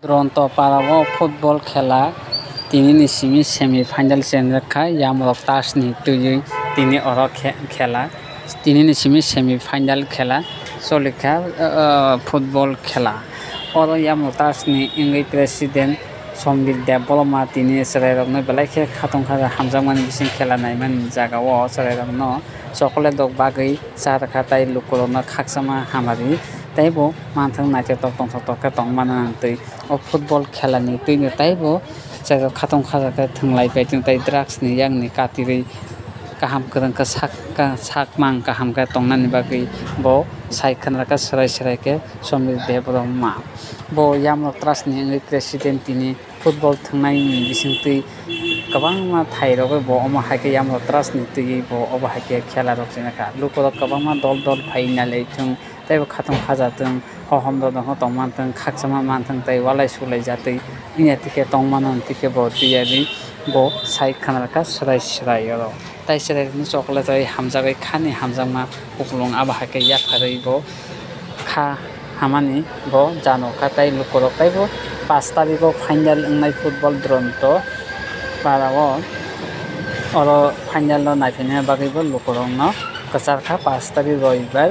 दुरंत पाराव football खेला तिनी Simi semifinal सेनखा यामरक तासनि तुई तिनी और खेला तिनी सिमी सेमिफाइनल खेला सोलिखा फुटबल खेला और यामरक तासनि इंगै प्रेसिडेंट समबिर देवबर्मा तिनी सरायरकनो बेलायखे खाथंखा हामजामानि बिसिं खेला नायमान जागाव सरायरकनो सकले दक बागै सारखा ताइ लुकुरनो खाकसामा हामारि ताइबो मानथां नायथे तक तंमाना नांतै ओ फुटबल खेलानि तुइनो ताइबो जागा खाथंखा जागा थंलाय बायथिं ताइ ड्राग्सनि यांनि कातिरै kaham kereng ke sak mang kaham ke tongnan bagi bo saikan raka serai ke somir debroma bo yam tras ni president ini football thangnai ni bisingtui kabang ma thairo bo oma hake yam tras ni tui bo oba hake khela rok jena ka luko kabang ma dol final eitung tai bo khatung khaja tung hom do ho tongman tung khaksama man tung tai walai sulai jatui inya tike tongman tike bo tiyari bo saikan raka serai ro tai serai ni chokla tai hamjagai khani hamjangma uklong aba hake yakharei bo kha hamani bo jano ka tai lukorok tai bo 5 tariko final ngai football dronto parawo oro final no naifene bagai bo lukorok no kasar kha 5 tarik roibar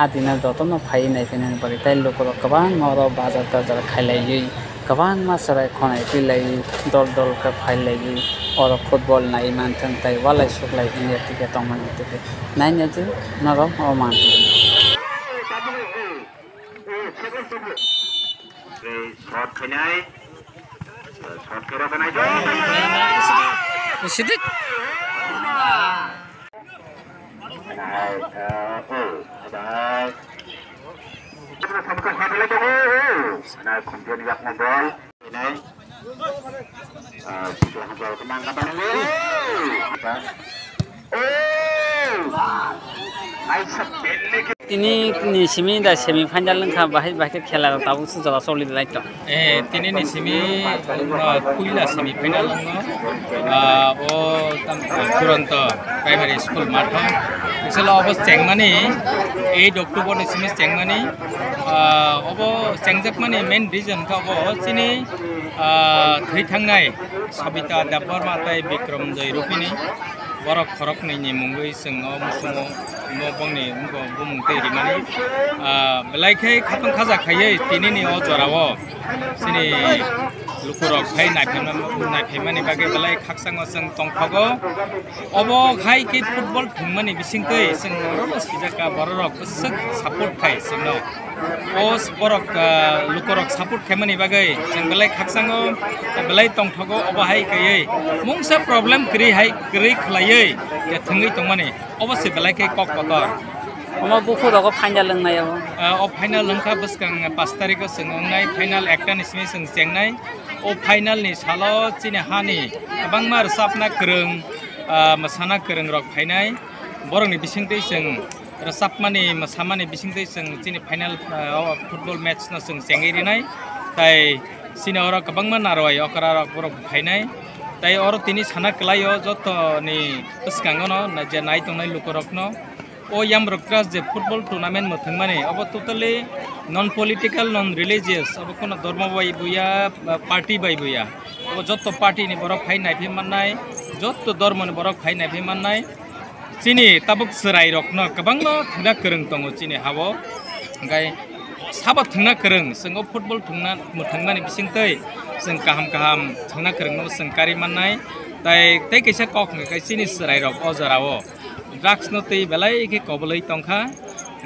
adina dotono phai naifene bagai tai lukorok kabang moro bazar tajar khailai kabang ma sarai khonai pilai dol ka phailai और football नाई मानथों ताई वालाई सुखलाई India टिके तंगमान टिके nine याजि नरम और मान shot खनाय shot करो खनाय सिदिक सबका शॉट ले तो ना control yakna ball ini jual kemang kapan ini? Tini ni simi dah semifinal lengkap bahaya खेला tahu sudah solid lah itu. Tini ni simi kuila semifinal lengkap. Oh Toronto Primary School matang. Misalnya abis cengmani, 8 Oktober ni simi cengmani. Abis cengjak mani main reason kau abis sini thai thangnai Sabita Deborma tai Bikram Jairupini borok khorok ni mungui sing musumo mo bongni mungko bumung tei rimani belaikhai khatong khaja khayai tini ni o jorawo sini lukurok khai naiphaimani bage belai khaksang sing tongphago obo khai ki football thungmani bisingtei sing robo sijaka borok sik support khai singno os borok lukurok support khaimani bage sing belai khaksango belai tongphago obo hai kai mungsa problem kri khlaiei ya thungi tongmani obose belai kai kok kotor oma buku roko final lengnai o final lengka buskang 5 tariko sengongnai final ekta ni simi sing chengnai o final ni salo chini hani bangmar sapna kereng masana kereng rok phainai borong ni bisingtei sing rasapmani masamani bisingtei sing chini final football match na sing chengirinai tai sini ora kabangma naroi okara rok borok phainai tai oro tini sana klayo joto ni buskangono na je nai tongnai lukorokno o yam rokras je football tournament mothangmani abo totally non political non religious abo kono dharma bai buya party bai buya abo jotto party ni borok phai nai phimannai jotto dharma ni borok phai nai phimannai chini tabuk serai rokno kabangno thangna kereng tongo chini habo gai sabat thangna kereng singo football thungna mothangmani bisingtei sing kaham thangna kereng no sing kari mannai tai kaisa kok ngai chini serai rok o jarao drugs no tei belai ke kobolai tongkha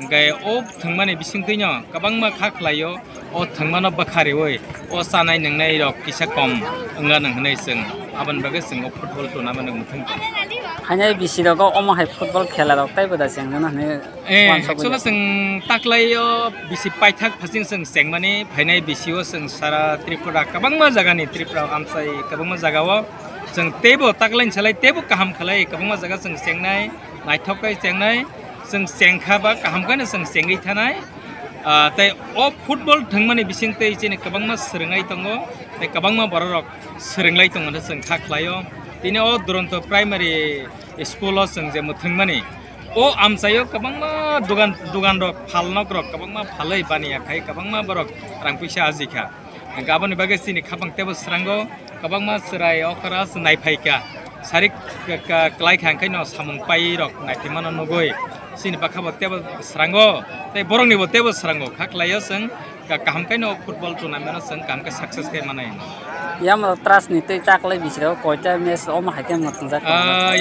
ngai o thungmani bisingteinyo kabangma khaklayo o thungmano bakhari oi o sanai nangnai rok kisa kom anga nanghnai sing aban bagai sing o football tournament muthung hanya bisi roko oma hai football khela rok tai boda sing na ne actually sing taklayo bisi paithak phasing sing sengmani phainai bisio sing sara tripura kabangma jaga ni tripura amsai kabangma jaga o sing tebo taklain chalai tebo kaham khalai kabangma jaga sing sengnai naithokai sengnai sing sengkha ba kaham kana sing sengai thanai tai o football thangmani bisingtei chini kabangma srwngai tongo tai kabangma borok srwnglai tongo sing khaklayo tini o Toronto Primary School sing je muthungmani o amsayo kabangma dugan rok phalnok rok kabangma phalai baniya khai kabangma borok rangpuisa ajikha गाबोन बागै सिनि खाबां तेबो स्रांगो गोबां मा सराय अखरा नायफायका सारिक क्लाय खांखाय न सामुं पाइ रक नायथिमानो नगय सिनि बाखाबो तेबो स्रांगो तै बरंनिबो तेबो स्रांगो खाख्लायो जों काहामखाय न फुटबल टुर्नामेन्ट जों काहामखाय सक्सेस खाय मानाय यामरक त्रासनि तै ताक्लाय बिसोराव कयटा मैच अमा हायकेम थंजाक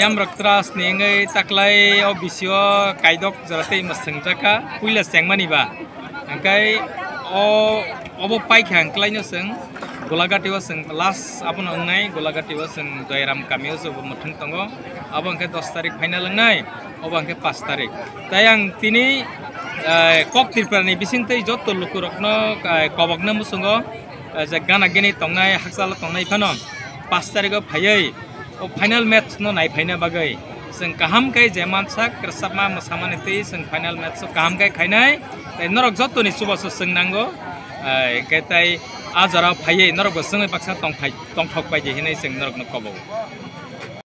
यामरक त्रासनि ngै ताक्लाय अ बिसियो कायदक जरातै मसंजाका पुइला सेंमानिबा ओंखाय अबो पाइखा अंक्लायनो जों गलाघाटियाव जों लास्ट आबोन अंनाय गलाघाटियाव जों जयराम कामियाव जोबो मथं दंगो आबो अंके 10 तारिख फाइनाल अंनाय अबो अंके 5 तारिख ताय आं तिनि कक तिरपानि बिसिंतै जत लुकुरकनो कबकनो मुसुंगो जे गाना गेनि तंनाय हाकसाल तंनाय फानो 5 तारिखआव फायै ओ फाइनाल मैच नो नाय फायना बागै जों काहामखाय जेमानसा क्रसामा मसामाने तै जों फाइनाल मैच काहामखाय खायनाय नरक जतनि सुबासो सोंनांगो केताय आजाराव फायै नरक जोङै बाक्सा तंफाय तंथक बायदि हिनै जों नरकनो कबो